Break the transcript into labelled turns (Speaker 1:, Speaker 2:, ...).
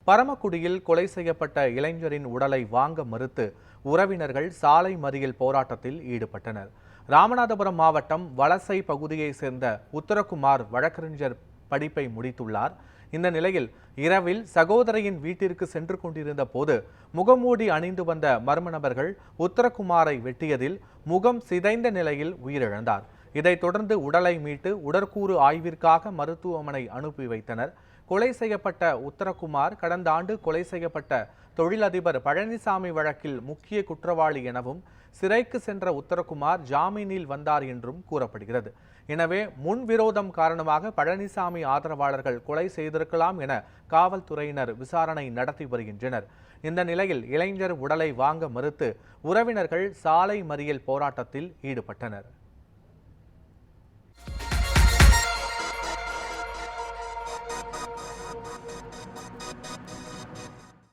Speaker 1: பரமக்குடியில் கொலை செய்யப்பட்ட இளைஞரின் உடலை வாங்க மறுத்து உறவினர்கள் சாலை மறியல் போராட்டத்தில் ஈடுபட்டனர். ராமநாதபுரம் மாவட்டம் வலசை பகுதியைச் சேர்ந்த உத்தரகுமார் வழக்கறிஞர் படிப்பை முடித்துள்ளார். இந்த நிலையில் இரவில் சகோதரியின் வீட்டிற்கு சென்று கொண்டிருந்த போது முகமூடி அணிந்து வந்த மர்ம நபர்கள் உத்தரகுமாரை வெட்டியதில் முகம் சிதைந்த நிலையில் உயிரிழந்தார். இதைத் தொடர்ந்து உடலை மீட்டு உடற்கூறு ஆய்விற்காக மருத்துவமனை அனுப்பி வைத்தனர். கொலை செய்யப்பட்ட உத்தரகுமார் கடந்த ஆண்டு கொலை செய்யப்பட்ட தொழிலதிபர் பழனிசாமி வழக்கில் முக்கிய குற்றவாளி எனவும் சிறைக்கு சென்ற உத்தரகுமார் ஜாமீனில் வந்தார் என்றும் கூறப்படுகிறது. எனவே முன்விரோதம் காரணமாக பழனிசாமி ஆதரவாளர்கள் கொலை செய்திருக்கலாம் என காவல்துறையினர் விசாரணை நடத்தி வருகின்றனர். இந்த நிலையில் இளைஞர் உடலை வாங்க மறுத்து உறவினர்கள் சாலை மறியல் போராட்டத்தில் ஈடுபட்டனர்.